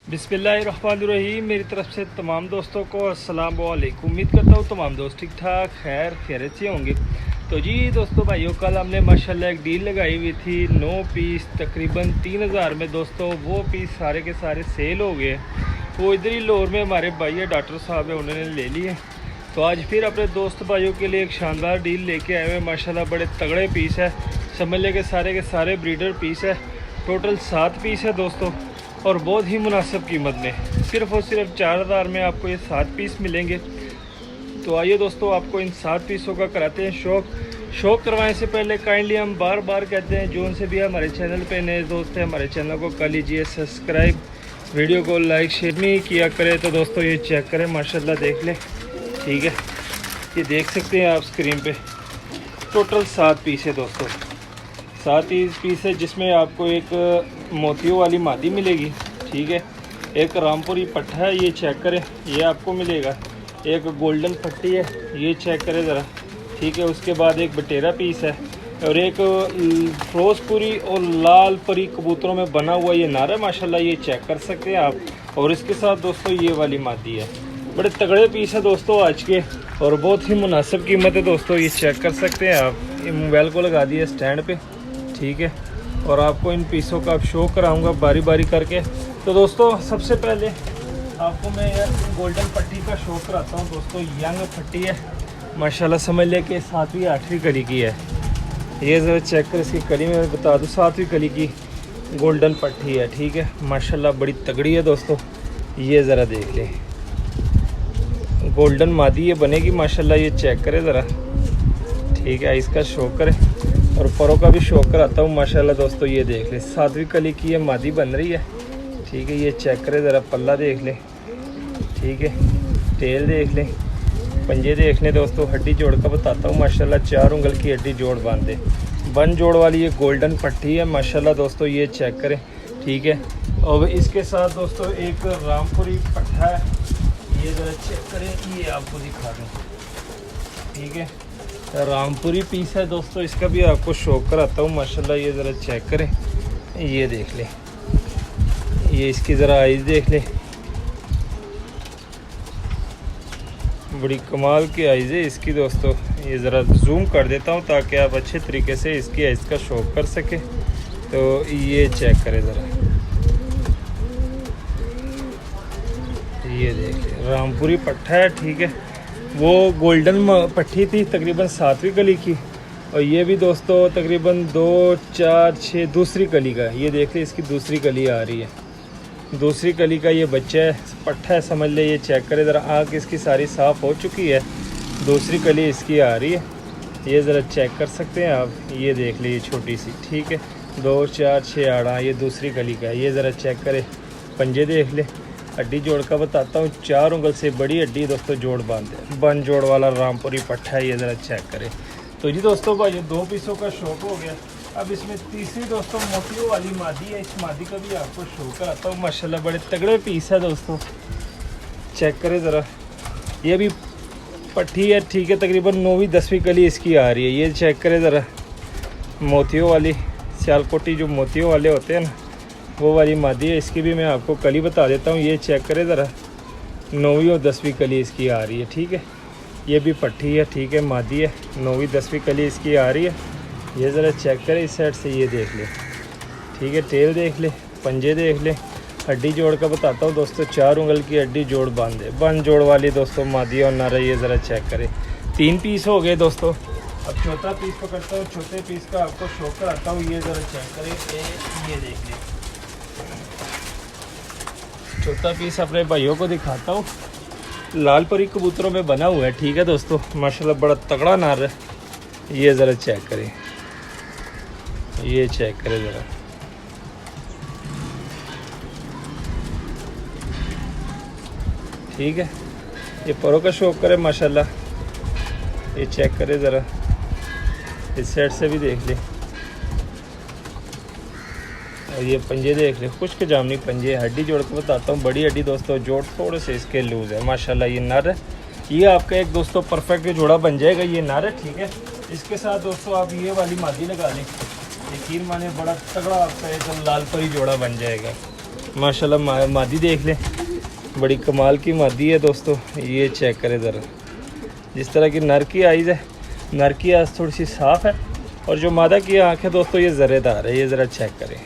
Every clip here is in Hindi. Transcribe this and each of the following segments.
बिस्मिल्लाहिर्रहमानिर्रहीम। मेरी तरफ से तमाम दोस्तों को अस्सलाम वालेकुम। उम्मीद करता हूँ तमाम दोस्त ठीक ठाक खैरियत से होंगे। तो जी दोस्तों भाइयों, कल हमने माशाल्लाह एक डील लगाई हुई थी 9 पीस तकरीबन 3000 में। दोस्तों वो पीस सारे के सारे सेल हो गए। वो इधर ही लाहौर में हमारे भाई है डॉक्टर साहब है, उन्होंने ले लिए। तो आज फिर अपने दोस्त भाइयों के लिए एक शानदार डील लेके आए हुए माशाल्लाह। बड़े तगड़े पीस है, समझ ले के सारे ब्रीडर पीस है। टोटल 7 पीस है दोस्तों, और बहुत ही मुनासिब कीमत में, सिर्फ़ और सिर्फ 4000 में आपको ये 7 पीस मिलेंगे। तो आइए दोस्तों, आपको इन 7 पीसों का कराते हैं शौक करवाने से पहले काइंडली हम बार बार कहते हैं जो उनसे भी हमारे चैनल पे नए दोस्त हैं, हमारे चैनल को कर लीजिए सब्सक्राइब, वीडियो को लाइक शेयर नहीं किया करें। तो दोस्तों ये चेक करें माशाल्लाह, देख लें, ठीक है। ये देख सकते हैं आप स्क्रीन पे, टोटल 7 पीस है दोस्तों। 7 पीस है, जिसमें आपको एक मोतियों वाली मादी मिलेगी, ठीक है। एक रामपुरी पट्टा है, ये चेक करें, ये आपको मिलेगा। एक गोल्डन पट्टी है, ये चेक करें ज़रा, ठीक है। उसके बाद एक बटेरा पीस है, और एक फिरोजपुरी और लाल परी कबूतरों में बना हुआ ये नारा है माशाल्लाह, ये चेक कर सकते हैं आप। और इसके साथ दोस्तों ये वाली मादी है। बड़े तगड़े पीस है दोस्तों आज के, और बहुत ही मुनासिब कीमत है दोस्तों, ये चेक कर सकते हैं आप। ये मोबाइल को लगा दिया स्टैंड पे, ठीक है। और आपको इन पीसों का अब शो कराऊंगा बारी बारी करके। तो दोस्तों सबसे पहले आपको मैं यार गोल्डन पट्टी का शो कराता हूँ दोस्तों। यंग पट्टी है माशाल्लाह, समझ ले कि 7वीं 8वीं कली की है। ये ज़रा चेक कर, इसकी कली में बता दूँ 7वीं कली की गोल्डन पट्टी है, ठीक है। माशाल्लाह बड़ी तगड़ी है दोस्तों, ये ज़रा देख लें। गोल्डन मादी ये बनेगी माशाल्लाह, ये चेक करें ज़रा, ठीक है। इसका शो करें, और परों का भी शौक कराता हूँ माशाल्लाह दोस्तों। ये देख ले 7वीं कली की ये मादी बन रही है, ठीक है। ये चेक करें ज़रा, पल्ला देख लें, ठीक है। टेल देख लें, पंजे देख लें दोस्तों। हड्डी जोड़ का बताता हूँ माशाल्लाह, 4 उंगल की हड्डी जोड़ बांधे, बन जोड़ वाली ये गोल्डन पट्टी है माशाल्लाह दोस्तों, ये चेक करें, ठीक है। और इसके साथ दोस्तों एक रामपुरी पट्टा है, ये ज़रा चेक करें, ये आपको दिखा दूँ, ठीक है। रामपुरी पीस है दोस्तों, इसका भी आपको शौक कराता हूँ माशाल्लाह। ये ज़रा चेक करें, ये देख लें, ये इसकी ज़रा आइज़ देख लें, बड़ी कमाल की आइज़ है इसकी दोस्तों। ये ज़रा जूम कर देता हूँ ताकि आप अच्छे तरीके से इसकी आइज़ का शौक कर सकें। तो ये चेक करें ज़रा, ये देख लें, रामपुरी पट्टा है, ठीक है। वो गोल्डन पट्टी थी तकरीबन 7वीं कली की, और ये भी दोस्तों तकरीबन 2 4 6 दूसरी कली का। ये देख ले, इसकी दूसरी कली आ रही है, दूसरी कली का ये बच्चा है, पट्टा है समझ ले। ये चेक करें ज़रा, आँख इसकी सारी साफ़ हो चुकी है, दूसरी कली इसकी आ रही है, ये ज़रा चेक कर सकते हैं आप। ये देख ले, ये छोटी सी, ठीक है। 2 4 6 8, ये दूसरी कली का है। ये ज़रा चेक करें, पंजे देख ले, हड्डी जोड़ का बताता हूँ, 4 उंगल से बड़ी हड्डी दोस्तों जोड़ बांधे, बन जोड़ वाला रामपुरी पट्टा है, ये ज़रा चेक करें। तो जी दोस्तों भाई, ये 2 पीसों का शौक हो गया। अब इसमें तीसरी दोस्तों मोतियों वाली मादी है, इस मादी का भी आपको शो कराता हूँ माशाल्लाह। बड़े तगड़े पीस है दोस्तों, चेक करें ज़रा। ये भी पट्टी है, ठीक है, तकरीबन 9वीं 10वीं कली इसकी आ रही है। ये चेक करें ज़रा, मोतियों वाली सियालकोटी जो मोतियों वाले होते हैं ना, वो वाली मादी है। इसकी भी मैं आपको कली बता देता हूँ, ये चेक करें ज़रा, 9वीं और 10वीं कली इसकी आ रही है, ठीक है। ये भी पट्टी है, ठीक है, मादी है, 9वीं 10वीं कली इसकी आ रही है। ये ज़रा चेक करें इस साइड से, ये देख ले, ठीक है। टेल देख ले, पंजे देख ले, हड्डी जोड़ का बताता हूँ दोस्तों, 4 उंगल की हड्डी जोड़ बांधे, बन जोड़ वाली दोस्तों मादी और नारा। ये ज़रा चेक करें, 3 पीस हो गए दोस्तों। अब चौथा पीस पकड़ता हूँ, चौथे पीस का आपको शौक कराता हूँ। ये ज़रा चेक करें, ये देख लें, चौथा पीस अपने भाइयों को दिखाता हूँ। लाल परी कबूतरों में बना हुआ है, ठीक है दोस्तों, माशाल्लाह बड़ा तगड़ा नार है। ये ज़रा चेक करें, ये चेक करें ज़रा, ठीक है। ये परों का शौक करें माशाल्लाह, ये चेक करें ज़रा, इस साइड से भी देख लें। और ये पंजे देख ले, खुश्क जामनी पंजे, हड्डी जोड़ के बताता हूँ, बड़ी हड्डी दोस्तों, जोड़ थोड़े से इसके लूज़ है माशाल्लाह। ये नर है, ये आपका एक दोस्तों परफेक्ट जोड़ा बन जाएगा, ये नर है, ठीक है। इसके साथ दोस्तों आप ये वाली मादी लगा लें, यकीन माने बड़ा तगड़ा आपका एक लाल परी जोड़ा बन जाएगा माशाल्लाह मादी देख लें, बड़ी कमाल की मादी है दोस्तों। ये चेक करें ज़रा, जिस तरह की नर की आइज़ है, नर की आँख थोड़ी सी साफ़ है और जो मादा की आँख है दोस्तों ये ज़रेदार है। ये ज़रा चेक करें,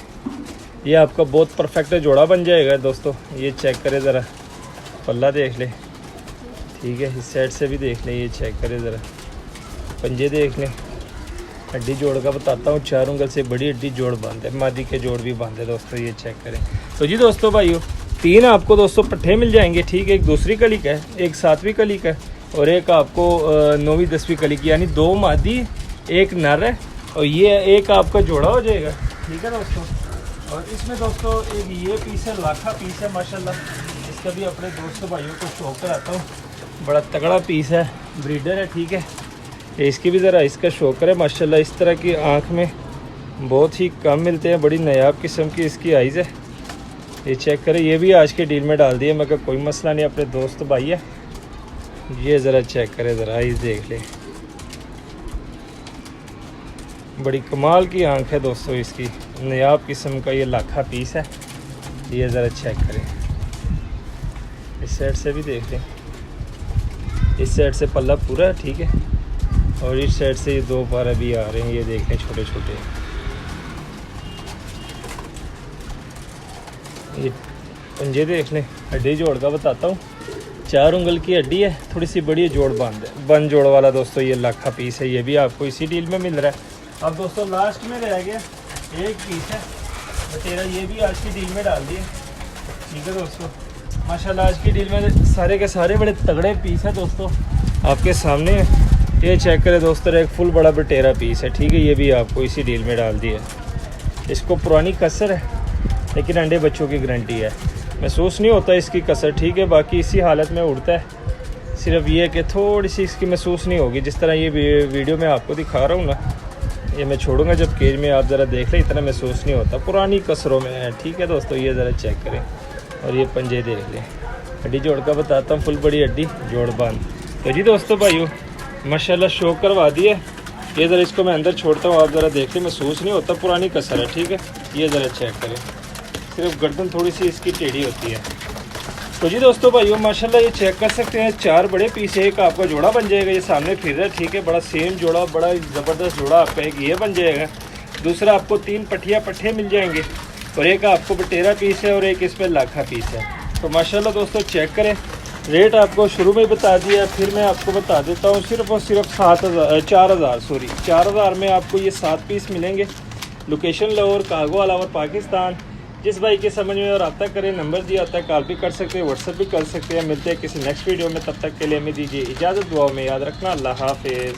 ये आपका बहुत परफेक्ट जोड़ा बन जाएगा दोस्तों। ये चेक करें ज़रा, पल्ला देख लें, ठीक है। इस साइड से भी देख लें, ये चेक करें ज़रा, पंजे देख लें। हड्डी जोड़ का बताता हूँ, 4 उंगल से बड़ी हड्डी जोड़ बांध है, मादी के जोड़ भी बांधे दोस्तों। ये चेक करें। तो जी दोस्तों भाइयों, 3 आपको दोस्तों पट्ठे मिल जाएंगे, ठीक है। एक दूसरी कली का है, एक 7वीं कली का है और एक आपको 9वीं 10वीं कली की, यानी 2 मादी 1 नर है और ये एक आपका जोड़ा हो जाएगा, ठीक है दोस्तों। और इसमें दोस्तों एक ये पीस है, लाखा पीस है माशाल्लाह। इसका भी अपने दोस्तों भाइयों को शौक कराता हूँ, बड़ा तगड़ा पीस है, ब्रीडर है, ठीक है। इसकी भी ज़रा इसका शौक है माशाल्लाह। इस तरह की आँख में बहुत ही कम मिलते हैं, बड़ी नायाब किस्म की इसकी आइज़ है। ये चेक करें, ये भी आज के डील में डाल दिए, मगर कोई मसला नहीं, अपने दोस्त भाई है। ये ज़रा चेक करें, ज़रा आइज़ देख लें, बड़ी कमाल की आंख है दोस्तों इसकी, नायाब किस्म का ये लाखा पीस है। ये ज़रा चेक करें, इस साइड से भी देख लें, इस साइड से पल्ला पूरा है, ठीक है। और इस साइड से ये 2 पार अभी आ रहे हैं, ये देख लें, छोटे छोटे। ये पंजे देख लें, हड्डी जोड़ का बताता हूँ, 4 उंगल की हड्डी है, थोड़ी सी बड़ी जोड़ बंद जोड़ वाला दोस्तों। ये लाखा पीस है, ये भी आपको इसी डील में मिल रहा है। अब दोस्तों लास्ट में रह गया एक पीस है बटेरा, ये भी आज की डील में डाल दिए, ठीक है दोस्तों। माशाल्लाह आज की डील में सारे के सारे बड़े तगड़े पीस है दोस्तों, आपके सामने। ये चेक करें दोस्तों, एक फुल बड़ा बटेरा पीस है, ठीक है। ये भी आपको इसी डील में डाल दिया। इसको पुरानी कसर है, लेकिन अंडे बच्चों की गारंटी है, महसूस नहीं होता इसकी कसर, ठीक है। बाकी इसी हालत में उड़ता है, सिर्फ ये कि थोड़ी सी इसकी महसूस नहीं होगी। जिस तरह ये वीडियो में आपको दिखा रहा हूँ ना, ये मैं छोड़ूंगा जब केज में, आप ज़रा देख लें, इतना महसूस नहीं होता, पुरानी कसरों में है, ठीक है दोस्तों। ये ज़रा चेक करें और ये पंजे देख लें, हड्डी जोड़ का बताता हूँ, फुल बड़ी हड्डी जोड़ बांध। तो जी दोस्तों भाइयों, माशाल्लाह शौक करवा दिया। ये ज़रा इसको मैं अंदर छोड़ता हूँ, आप ज़रा देख लें, महसूस नहीं होता, पुरानी कसर है, ठीक है। ये ज़रा चेक करें, सिर्फ गर्दन थोड़ी सी इसकी टेढ़ी होती है। तो जी दोस्तों भाइयों, माशाल्लाह ये चेक कर सकते हैं, 4 बड़े पीस, एक आपका जोड़ा बन जाएगा, ये सामने फिर रहा है, ठीक है। बड़ा सेम जोड़ा, बड़ा ज़बरदस्त जोड़ा आपका एक ये बन जाएगा। दूसरा आपको 3 पट्ठे मिल जाएंगे और एक आपको बटेरा पीस है और एक इस पर लाखा पीस है। तो माशाल्लाह दोस्तों चेक करें, रेट आपको शुरू में बता दिया, फिर मैं आपको बता देता हूँ, सिर्फ और सिर्फ 4,000 में आपको ये 7 पीस मिलेंगे। लोकेशन लाहौर, कागो अलावर, पाकिस्तान। जिस भाई के समझ में और रब्ता करें, नंबर दिया होता है, कॉल भी कर सकते हैं, व्हाट्सएप भी कर सकते हैं। मिलते हैं किसी नेक्स्ट वीडियो में, तब तक के लिए हमें दीजिए इजाज़त, दुआ में याद रखना, अल्लाह हाफिज़।